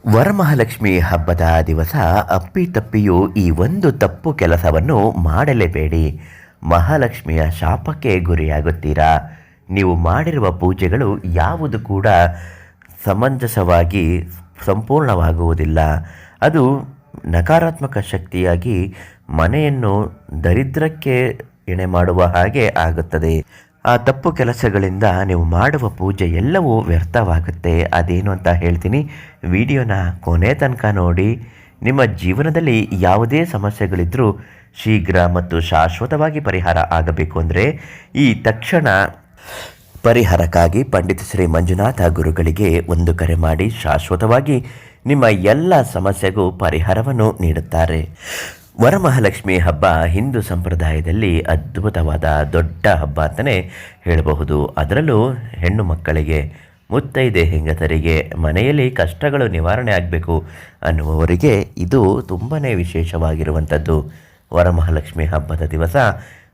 ವರಮಹಾಲಕ್ಷ್ಮಿ ಹಬ್ಬದ ದಿವಸ ಅಪ್ಪಿತಪ್ಪಿಯೂ ಈ ಒಂದು ತಪ್ಪು ಕೆಲಸವನ್ನು ಮಾಡಲೇಬೇಡಿ. ಮಹಾಲಕ್ಷ್ಮಿಯ ಶಾಪಕ್ಕೆ ಗುರಿಯಾಗುತ್ತೀರಾ. ನೀವು ಮಾಡಿರುವ ಪೂಜೆಗಳು ಯಾವುದು ಕೂಡ ಸಮಂಜಸವಾಗಿ ಸಂಪೂರ್ಣವಾಗುವುದಿಲ್ಲ. ಅದು ನಕಾರಾತ್ಮಕ ಶಕ್ತಿಯಾಗಿ ಮನೆಯನ್ನು ದರಿದ್ರಕ್ಕೆ ಎಣೆ ಮಾಡುವ ಹಾಗೆ ಆಗುತ್ತದೆ. ಆ ತಪ್ಪು ಕೆಲಸಗಳಿಂದ ನೀವು ಮಾಡುವ ಪೂಜೆ ಎಲ್ಲವೂ ವ್ಯರ್ಥವಾಗುತ್ತೆ. ಅದೇನು ಅಂತ ಹೇಳ್ತೀನಿ, ವಿಡಿಯೋನ ಕೊನೆ ತನಕ ನೋಡಿ. ನಿಮ್ಮ ಜೀವನದಲ್ಲಿ ಯಾವುದೇ ಸಮಸ್ಯೆಗಳಿದ್ದರೂ ಶೀಘ್ರ ಮತ್ತು ಶಾಶ್ವತವಾಗಿ ಪರಿಹಾರ ಆಗಬೇಕು ಅಂದರೆ ಈ ತಕ್ಷಣ ಪರಿಹಾರಕ್ಕಾಗಿ ಪಂಡಿತ ಶ್ರೀ ಮಂಜುನಾಥ ಗುರುಗಳಿಗೆ ಒಂದು ಕರೆ ಮಾಡಿ ಶಾಶ್ವತವಾಗಿ ನಿಮ್ಮ ಎಲ್ಲ ಸಮಸ್ಯೆಗೂ ಪರಿಹಾರವನ್ನು ನೀಡುತ್ತಾರೆ. ವರಮಹಾಲಕ್ಷ್ಮಿ ಹಬ್ಬ ಹಿಂದೂ ಸಂಪ್ರದಾಯದಲ್ಲಿ ಅದ್ಭುತವಾದ ದೊಡ್ಡ ಹಬ್ಬ ಅಂತಲೇ ಹೇಳಬಹುದು. ಅದರಲ್ಲೂ ಹೆಣ್ಣು ಮಕ್ಕಳಿಗೆ, ಮುತ್ತೈದೆ ಹೆಂಗಸರಿಗೆ, ಮನೆಯಲ್ಲಿ ಕಷ್ಟಗಳು ನಿವಾರಣೆ ಆಗಬೇಕು ಅನ್ನುವವರಿಗೆ ಇದು ತುಂಬಾ ವಿಶೇಷವಾಗಿರುವಂಥದ್ದು. ವರಮಹಾಲಕ್ಷ್ಮಿ ಹಬ್ಬದ ದಿವಸ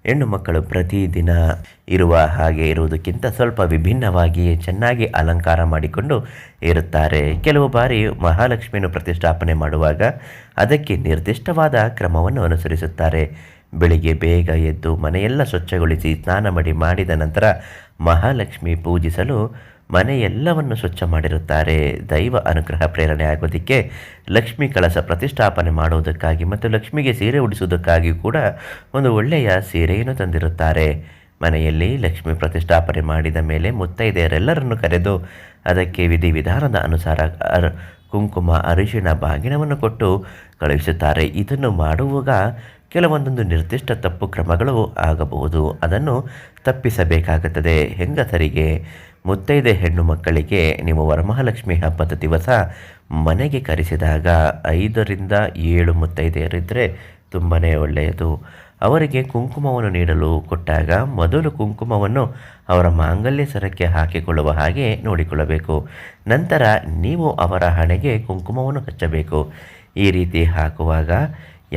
ಹೆಣ್ಣು ಮಕ್ಕಳು ಪ್ರತಿದಿನ ಇರುವ ಹಾಗೆ ಇರುವುದಕ್ಕಿಂತ ಸ್ವಲ್ಪ ವಿಭಿನ್ನವಾಗಿ ಚೆನ್ನಾಗಿ ಅಲಂಕಾರ ಮಾಡಿಕೊಂಡು ಇರುತ್ತಾರೆ. ಕೆಲವು ಬಾರಿ ಮಹಾಲಕ್ಷ್ಮಿಯನ್ನು ಪ್ರತಿಷ್ಠಾಪನೆ ಮಾಡುವಾಗ ಅದಕ್ಕೆ ನಿರ್ದಿಷ್ಟವಾದ ಕ್ರಮವನ್ನು ಅನುಸರಿಸುತ್ತಾರೆ. ಬೆಳಿಗ್ಗೆ ಬೇಗ ಎದ್ದು ಮನೆಯೆಲ್ಲ ಸ್ವಚ್ಛಗೊಳಿಸಿ ಸ್ನಾನ ಮಾಡಿದ ನಂತರ ಮಹಾಲಕ್ಷ್ಮಿ ಪೂಜಿಸಲು ಮನೆಯೆಲ್ಲವನ್ನು ಸ್ವಚ್ಛ ಮಾಡಿರುತ್ತಾರೆ. ದೈವ ಅನುಗ್ರಹ ಪ್ರೇರಣೆ ಆಗೋದಕ್ಕೆ ಲಕ್ಷ್ಮೀ ಕಳಸ ಪ್ರತಿಷ್ಠಾಪನೆ ಮಾಡುವುದಕ್ಕಾಗಿ ಮತ್ತು ಲಕ್ಷ್ಮಿಗೆ ಸೀರೆ ಉಡಿಸುವುದಕ್ಕಾಗಿ ಕೂಡ ಒಂದು ಒಳ್ಳೆಯ ಸೀರೆಯನ್ನು ತಂದಿರುತ್ತಾರೆ. ಮನೆಯಲ್ಲಿ ಲಕ್ಷ್ಮಿ ಪ್ರತಿಷ್ಠಾಪನೆ ಮಾಡಿದ ಮೇಲೆ ಮುತ್ತೈದೆಯರೆಲ್ಲರನ್ನು ಕರೆದು ಅದಕ್ಕೆ ವಿಧಿವಿಧಾನದ ಅನುಸಾರ ಕುಂಕುಮ, ಅರಿಶಿಣ, ಬಾಗಿನವನ್ನು ಕೊಟ್ಟು ಕಳುಹಿಸುತ್ತಾರೆ. ಇದನ್ನು ಮಾಡುವಾಗ ಕೆಲವೊಂದೊಂದು ನಿರ್ದಿಷ್ಟ ತಪ್ಪು ಕ್ರಮಗಳು ಆಗಬಹುದು. ಅದನ್ನು ತಪ್ಪಿಸಬೇಕಾಗುತ್ತದೆ. ಹೆಂಗಸರಿಗೆ, ಮುತ್ತೈದೆ ಹೆಣ್ಣು ಮಕ್ಕಳಿಗೆ ನೀವು ವರಮಹಾಲಕ್ಷ್ಮಿ ಹಬ್ಬದ ದಿವಸ ಮನೆಗೆ ಕರೆಸಿದಾಗ 5ರಿಂದ 7 ಮುತ್ತೈದೆಯರಿದ್ದರೆ ತುಂಬಾ ಒಳ್ಳೆಯದು. ಅವರಿಗೆ ಕುಂಕುಮವನ್ನು ನೀಡಲು ಕೊಟ್ಟಾಗ ಮೊದಲು ಕುಂಕುಮವನ್ನು ಅವರ ಮಾಂಗಲ್ಯ ಸರಕ್ಕೆ ಹಾಕಿಕೊಳ್ಳುವ ಹಾಗೆ ನೋಡಿಕೊಳ್ಳಬೇಕು. ನಂತರ ನೀವು ಅವರ ಹಣೆಗೆ ಕುಂಕುಮವನ್ನು ಹಚ್ಚಬೇಕು. ಈ ರೀತಿ ಹಾಕುವಾಗ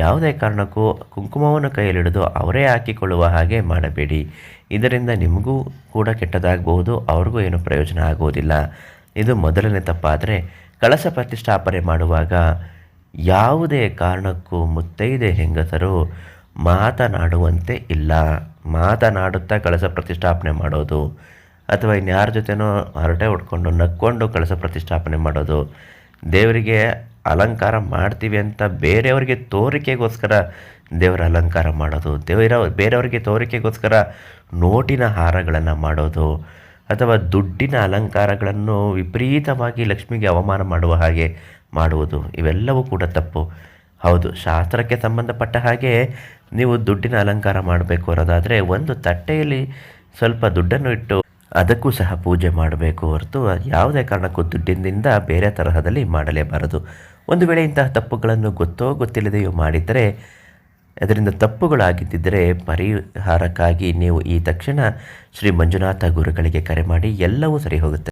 ಯಾವುದೇ ಕಾರಣಕ್ಕೂ ಕುಂಕುಮವನ್ನು ಕೈಯಲ್ಲಿಡಿದು ಅವರೇ ಹಾಕಿಕೊಳ್ಳುವ ಹಾಗೆ ಮಾಡಬೇಡಿ. ಇದರಿಂದ ನಿಮಗೂ ಕೂಡ ಕೆಟ್ಟದಾಗಬಹುದು, ಅವ್ರಿಗೂ ಏನು ಪ್ರಯೋಜನ ಆಗುವುದಿಲ್ಲ. ಇದು ಮೊದಲನೇ ತಪ್ಪಾದರೆ, ಕಳಶ ಪ್ರತಿಷ್ಠಾಪನೆ ಮಾಡುವಾಗ ಯಾವುದೇ ಕಾರಣಕ್ಕೂ ಮುತ್ತೈದೆ ಹೆಂಗಸರು ಮಾತನಾಡುವಂತೆ ಇಲ್ಲ. ಮಾತನಾಡುತ್ತಾ ಕಳಶ ಪ್ರತಿಷ್ಠಾಪನೆ ಮಾಡೋದು ಅಥವಾ ಇನ್ಯಾರ ಜೊತೆನೋ ಹರಟೆ ಹೊಡ್ಕೊಂಡು ನಕ್ಕೊಂಡು ಕಳಶ ಪ್ರತಿಷ್ಠಾಪನೆ ಮಾಡೋದು, ದೇವರಿಗೆ ಅಲಂಕಾರ ಮಾಡ್ತೀವಿ ಅಂತ ಬೇರೆಯವರಿಗೆ ತೋರಿಕೆಗೋಸ್ಕರ ದೇವರ ಅಲಂಕಾರ ಮಾಡೋದು, ಬೇರೆಯವರಿಗೆ ತೋರಿಕೆಗೋಸ್ಕರ ನೋಟಿನ ಹಾರಗಳನ್ನು ಮಾಡೋದು ಅಥವಾ ದುಡ್ಡಿನ ಅಲಂಕಾರಗಳನ್ನು ವಿಪರೀತವಾಗಿ ಲಕ್ಷ್ಮಿಗೆ ಅವಮಾನ ಮಾಡುವ ಹಾಗೆ ಮಾಡುವುದು, ಇವೆಲ್ಲವೂ ಕೂಡ ತಪ್ಪು. ಹೌದು, ಶಾಸ್ತ್ರಕ್ಕೆ ಸಂಬಂಧಪಟ್ಟ ಹಾಗೆ ನೀವು ದುಡ್ಡಿನ ಅಲಂಕಾರ ಮಾಡಬೇಕು ಅನ್ನೋದಾದರೆ ಒಂದು ತಟ್ಟೆಯಲ್ಲಿ ಸ್ವಲ್ಪ ದುಡ್ಡನ್ನು ಇಟ್ಟು ಅದಕ್ಕೂ ಸಹ ಪೂಜೆ ಮಾಡಬೇಕು ಹೊರತು ಯಾವುದೇ ಕಾರಣಕ್ಕೂ ದುಡ್ಡಿನಿಂದ ಬೇರೆ ತರಹದಲ್ಲಿ ಮಾಡಲೇಬಾರದು. ಒಂದು ವೇಳೆ ಇಂತಹ ತಪ್ಪುಗಳನ್ನು ಗೊತ್ತೋ ಗೊತ್ತಿಲ್ಲದೆಯೋ ಮಾಡಿದ್ದರೆ, ಅದರಿಂದ ತಪ್ಪುಗಳಾಗಿದ್ದರೆ ಪರಿಹಾರಕ್ಕಾಗಿ ನೀವು ಈ ತಕ್ಷಣ ಶ್ರೀ ಮಂಜುನಾಥ ಗುರುಗಳಿಗೆ ಕರೆ ಮಾಡಿ, ಎಲ್ಲವೂ ಸರಿ ಹೋಗುತ್ತೆ.